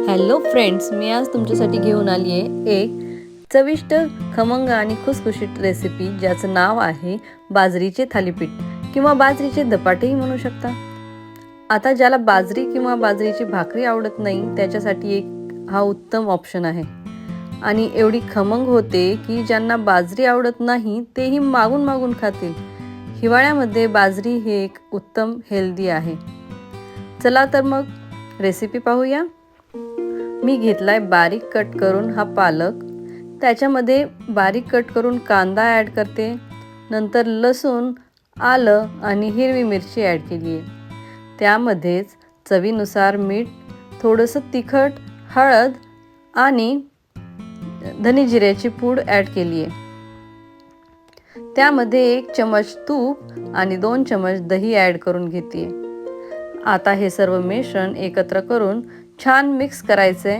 Hello friends, मी आज तुमच्यासाठी घेऊन आली आहे एक चविष्ट खमंग आणि खुसखुशीत रेसिपी ज्याचं नाव आहे बाजरीचे थालीपीठ किंवा बाजरीचे धपाटेही म्हणू शकता। आता ज्याला बाजरी किंवा बाजरीची भाकरी आवडत नाही त्याच्यासाठी एक हा उत्तम ऑप्शन आहे आणि एवढी खमंग होते की ज्यांना बाजरी आवडत नाही तेही मागून मागून खातील। हिवाळ्यामध्ये बाजरी हे एक उत्तम हेल्दी आहे। चला तर मग रेसिपी पाहूया। मी घेतलाय बारीक कट करून हा पालक, त्याच्यामध्ये बारीक कट करून कांदा ॲड करते, नंतर लसूण, आलं आणि हिरवी मिरची ॲड केली आहे। त्यामध्येच चवीनुसार मीठ, थोडंसं तिखट, हळद आणि धने जिऱ्याची पूड ॲड केली आहे। त्यामध्ये 1 चमच तूप आणि 2 चमच दही ॲड करून घेते। आता हे सर्व मिश्रण एकत्र करून छान मिक्स करायचे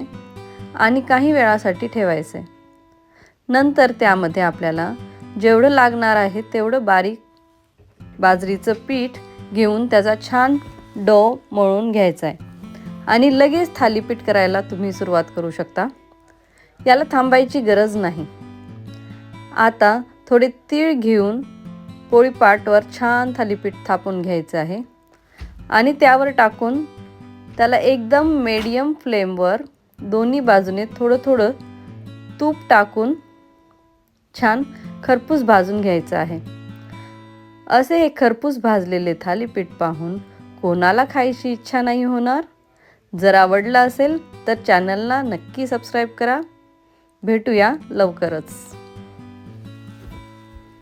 आणि काही वेळासाठी ठेवायचे। नंतर त्यामध्ये आपल्याला जेवढं लागणार आहे तेवढं बारीक बाजरीचं पीठ घेऊन त्याचा छान डो मळून घ्यायचा आहे आणि लगेच थालीपीठ करायला तुम्ही सुरुवात करू शकता। याला थांबायची गरज नाही। आता थोडे तीळ घेऊन पोळीपाटावर छान थालीपीठ थापून घ्यायचं आहे आणि त्यावर टाकून त्याला एकदम मीडियम फ्लेमवर दोन्ही बाजूने थोडं थोडं तूप टाकून छान खरपूस भाजून घ्यायचं आहे। असे हे खरपूस भाजलेले थालीपीठ पाहून कोणाला खायची इच्छा नाही होणार। जर आवडलं असेल तर चॅनलला नक्की सबस्क्राईब करा। भेटूया लवकरच।